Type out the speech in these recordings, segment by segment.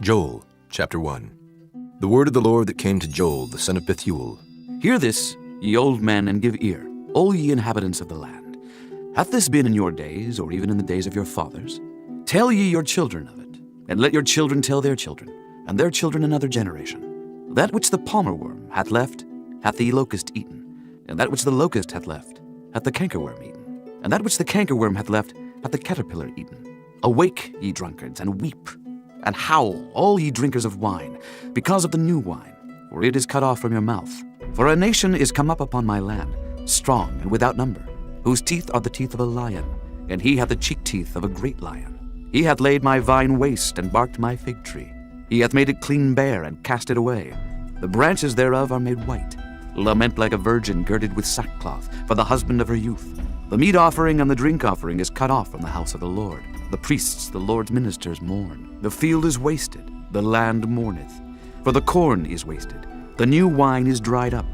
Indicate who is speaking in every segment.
Speaker 1: Joel, chapter 1. The word of the Lord that came to Joel, the son of Bethuel.
Speaker 2: Hear this, ye old men, and give ear, all ye inhabitants of the land. Hath this been in your days, or even in the days of your fathers? Tell ye your children of it, and let your children tell their children, and their children another generation. That which the palmer worm hath left, hath the locust eaten, and that which the locust hath left, hath the cankerworm eaten, and that which the cankerworm hath left, hath the caterpillar eaten. Awake, ye drunkards, and weep, and howl, all ye drinkers of wine, because of the new wine, for it is cut off from your mouth. For a nation is come up upon my land, strong and without number, whose teeth are the teeth of a lion, and he hath the cheek teeth of a great lion. He hath laid my vine waste, and barked my fig tree. He hath made it clean bare, and cast it away. The branches thereof are made white. Lament like a virgin girded with sackcloth, for the husband of her youth. The meat offering and the drink offering is cut off from the house of the Lord. The priests, the Lord's ministers, mourn. The field is wasted, the land mourneth. For the corn is wasted, the new wine is dried up,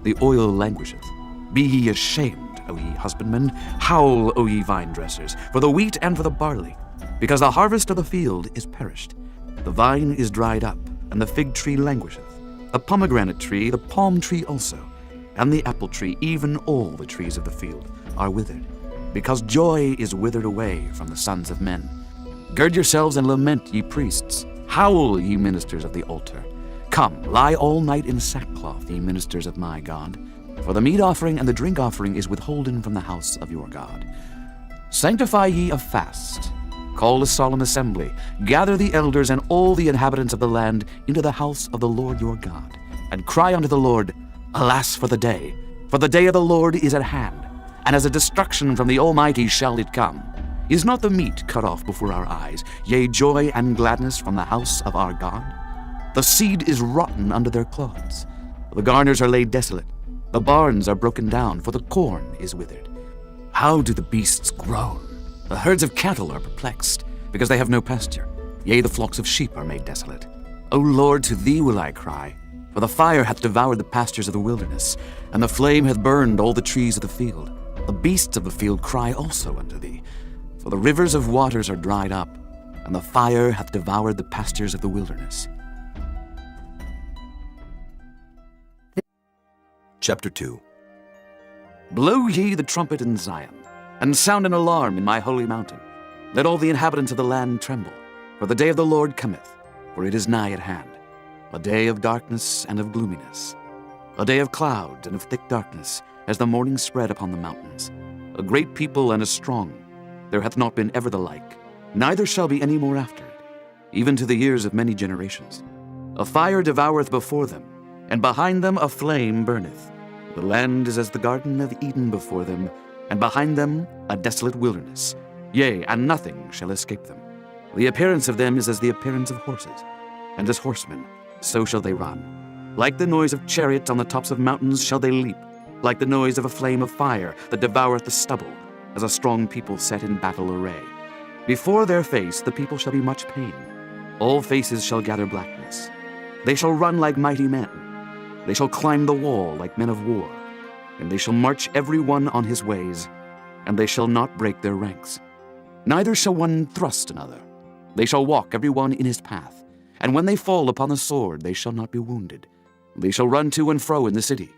Speaker 2: the oil languisheth. Be ye ashamed, O ye husbandmen, howl, O ye vine dressers, for the wheat and for the barley, because the harvest of the field is perished. The vine is dried up, and the fig tree languisheth. The pomegranate tree, the palm tree also, and the apple tree, even all the trees of the field, are withered, because joy is withered away from the sons of men. Gird yourselves and lament, ye priests. Howl, ye ministers of the altar. Come, lie all night in sackcloth, ye ministers of my God. For the meat offering and the drink offering is withholden from the house of your God. Sanctify ye a fast. Call a solemn assembly. Gather the elders and all the inhabitants of the land into the house of the Lord your God. And cry unto the Lord, Alas for the day of the Lord is at hand, and as a destruction from the Almighty shall it come. Is not the meat cut off before our eyes, yea, joy and gladness from the house of our God? The seed is rotten under their clods. The garners are laid desolate. The barns are broken down, for the corn is withered. How do the beasts groan? The herds of cattle are perplexed, because they have no pasture. Yea, the flocks of sheep are made desolate. O Lord, to thee will I cry, for the fire hath devoured the pastures of the wilderness, and the flame hath burned all the trees of the field. The beasts of the field cry also unto thee, for the rivers of waters are dried up, and the fire hath devoured the pastures of the wilderness.
Speaker 1: Chapter 2.
Speaker 2: Blow ye the trumpet in Zion, and sound an alarm in my holy mountain. Let all the inhabitants of the land tremble, for the day of the Lord cometh, for it is nigh at hand. A day of darkness and of gloominess, a day of clouds and of thick darkness, as the morning spread upon the mountains. A great people and a strong, there hath not been ever the like, neither shall be any more after it, even to the years of many generations. A fire devoureth before them, and behind them a flame burneth. The land is as the garden of Eden before them, and behind them a desolate wilderness. Yea, and nothing shall escape them. The appearance of them is as the appearance of horses, and as horsemen, so shall they run. Like the noise of chariots on the tops of mountains shall they leap, like the noise of a flame of fire that devoureth the stubble, as a strong people set in battle array. Before their face the people shall be much pain. All faces shall gather blackness. They shall run like mighty men. They shall climb the wall like men of war. And they shall march every one on his ways, and they shall not break their ranks. Neither shall one thrust another. They shall walk every one in his path. And when they fall upon the sword, they shall not be wounded. They shall run to and fro in the city.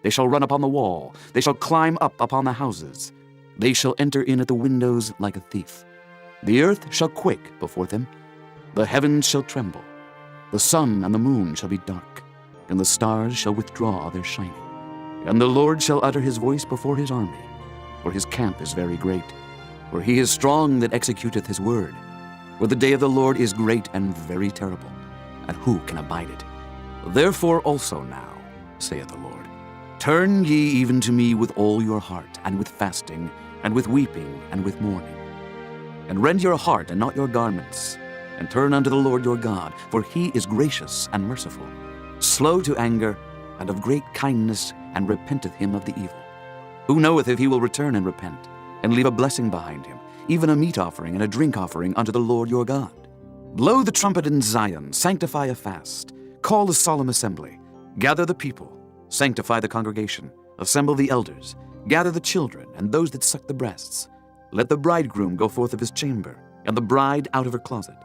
Speaker 2: They shall run upon the wall. They shall climb up upon the houses. They shall enter in at the windows like a thief. The earth shall quake before them. The heavens shall tremble. The sun and the moon shall be dark, and the stars shall withdraw their shining. And the Lord shall utter his voice before his army, for his camp is very great. For he is strong that executeth his word. For the day of the Lord is great and very terrible, and who can abide it? Therefore also now, saith the Lord, turn ye even to me with all your heart, and with fasting, and with weeping, and with mourning. And rend your heart and not your garments, and turn unto the Lord your God, for he is gracious and merciful, slow to anger, and of great kindness, and repenteth him of the evil. Who knoweth if he will return and repent, and leave a blessing behind him, even a meat offering and a drink offering unto the Lord your God? Blow the trumpet in Zion, sanctify a fast, call a solemn assembly, gather the people, sanctify the congregation, assemble the elders, gather the children and those that suck the breasts. Let the bridegroom go forth of his chamber, and the bride out of her closet.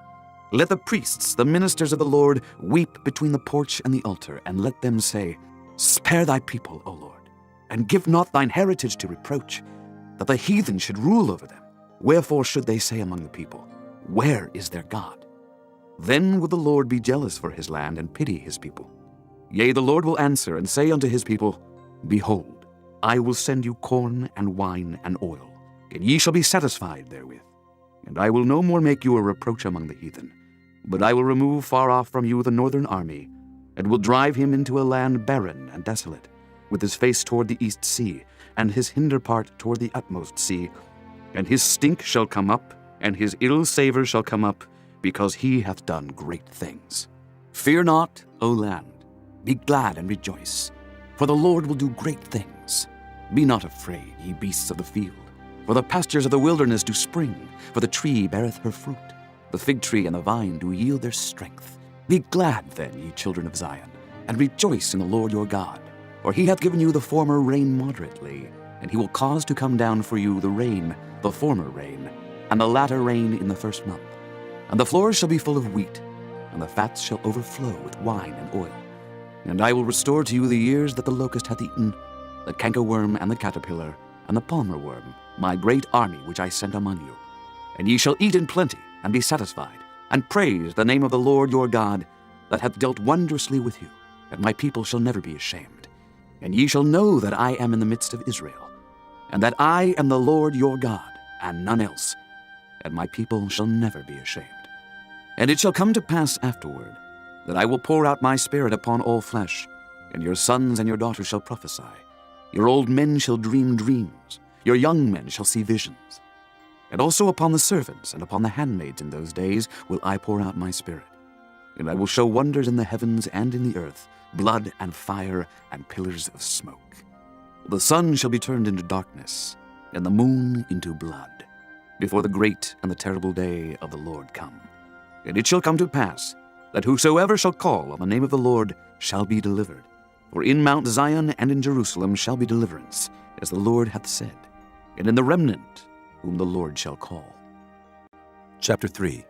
Speaker 2: Let the priests, the ministers of the Lord, weep between the porch and the altar, and let them say, Spare thy people, O Lord, and give not thine heritage to reproach, that the heathen should rule over them. Wherefore should they say among the people, Where is their God? Then will the Lord be jealous for his land and pity his people. Yea, the Lord will answer and say unto his people, Behold, I will send you corn and wine and oil, and ye shall be satisfied therewith. And I will no more make you a reproach among the heathen, but I will remove far off from you the northern army, and will drive him into a land barren and desolate, with his face toward the east sea, and his hinder part toward the utmost sea. And his stink shall come up, and his ill savour shall come up, because he hath done great things. Fear not, O land, be glad and rejoice, for the Lord will do great things. Be not afraid, ye beasts of the field, for the pastures of the wilderness do spring, for the tree beareth her fruit. The fig tree and the vine do yield their strength. Be glad then, ye children of Zion, and rejoice in the Lord your God. For he hath given you the former rain moderately, and he will cause to come down for you the rain, the former rain, and the latter rain in the first month. And the floors shall be full of wheat, and the fats shall overflow with wine and oil. And I will restore to you the years that the locust hath eaten, the cankerworm and the caterpillar, and the palmer worm, my great army which I sent among you. And ye shall eat in plenty, and be satisfied, and praise the name of the Lord your God, that hath dealt wondrously with you, and my people shall never be ashamed. And ye shall know that I am in the midst of Israel, and that I am the Lord your God, and none else, and my people shall never be ashamed. And it shall come to pass afterward, that I will pour out my Spirit upon all flesh, and your sons and your daughters shall prophesy. Your old men shall dream dreams, your young men shall see visions. And also upon the servants and upon the handmaids in those days will I pour out my Spirit. And I will show wonders in the heavens and in the earth, blood and fire and pillars of smoke. The sun shall be turned into darkness, and the moon into blood, before the great and the terrible day of the Lord come. And it shall come to pass, that whosoever shall call on the name of the Lord shall be delivered. For in Mount Zion and in Jerusalem shall be deliverance, as the Lord hath said, and in the remnant whom the Lord shall call.
Speaker 1: Chapter 3.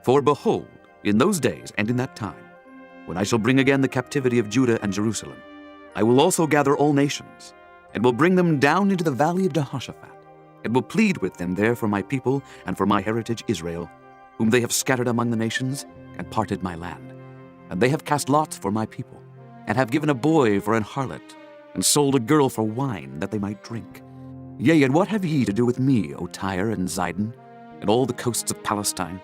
Speaker 2: For behold, in those days and in that time, when I shall bring again the captivity of Judah and Jerusalem, I will also gather all nations, and will bring them down into the valley of Jehoshaphat, and will plead with them there for my people and for my heritage Israel, whom they have scattered among the nations, and parted my land. And they have cast lots for my people, and have given a boy for an harlot, and sold a girl for wine, that they might drink. Yea, and what have ye to do with me, O Tyre and Zidon, and all the coasts of Palestine?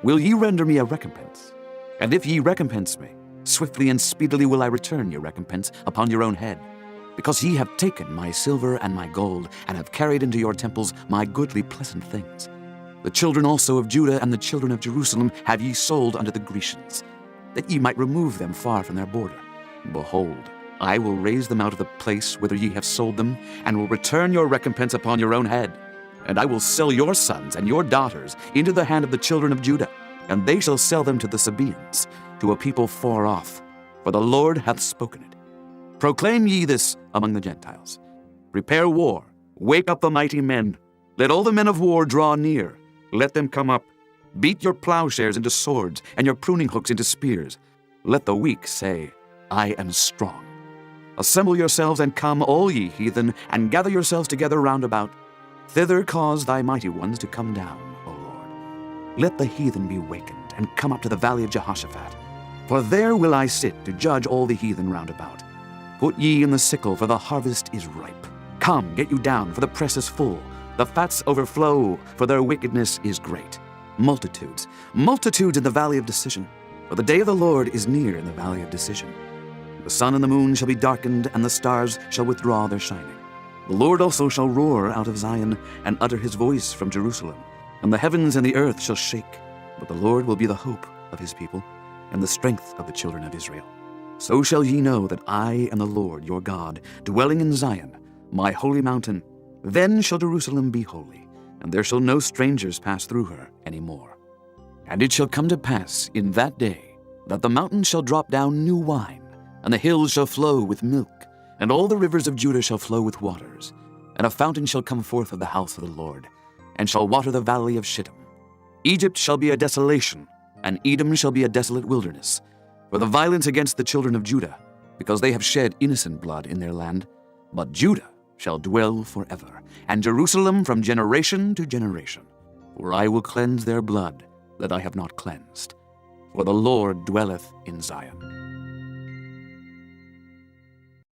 Speaker 2: Will ye render me a recompense? And if ye recompense me, swiftly and speedily will I return your recompense upon your own head. Because ye have taken my silver and my gold, and have carried into your temples my goodly pleasant things. The children also of Judah and the children of Jerusalem have ye sold unto the Grecians, that ye might remove them far from their border. Behold, I will raise them out of the place whither ye have sold them, and will return your recompense upon your own head. And I will sell your sons and your daughters into the hand of the children of Judah, and they shall sell them to the Sabaeans, to a people far off, for the Lord hath spoken it. Proclaim ye this among the Gentiles. Prepare war, wake up the mighty men. Let all the men of war draw near. Let them come up. Beat your plowshares into swords, and your pruning hooks into spears. Let the weak say, I am strong. Assemble yourselves and come, all ye heathen, and gather yourselves together round about. Thither cause thy mighty ones to come down, O Lord. Let the heathen be wakened, and come up to the valley of Jehoshaphat. For there will I sit to judge all the heathen round about. Put ye in the sickle, for the harvest is ripe. Come, get you down, for the press is full. The fats overflow, for their wickedness is great. Multitudes, multitudes in the valley of decision. For the day of the Lord is near in the valley of decision. The sun and the moon shall be darkened, and the stars shall withdraw their shining. The Lord also shall roar out of Zion, and utter his voice from Jerusalem. And the heavens and the earth shall shake. But the Lord will be the hope of his people, and the strength of the children of Israel. So shall ye know that I am the Lord your God, dwelling in Zion, my holy mountain. Then shall Jerusalem be holy, and there shall no strangers pass through her any more. And it shall come to pass in that day that the mountains shall drop down new wine, and the hills shall flow with milk, and all the rivers of Judah shall flow with waters. And a fountain shall come forth of the house of the Lord, and shall water the valley of Shittim. Egypt shall be a desolation, And Edom shall be a desolate wilderness, for the violence against the children of Judah, because they have shed innocent blood in their land. But Judah shall dwell forever, and Jerusalem from generation to generation. For I will cleanse their blood that I have not cleansed, for the Lord dwelleth in Zion.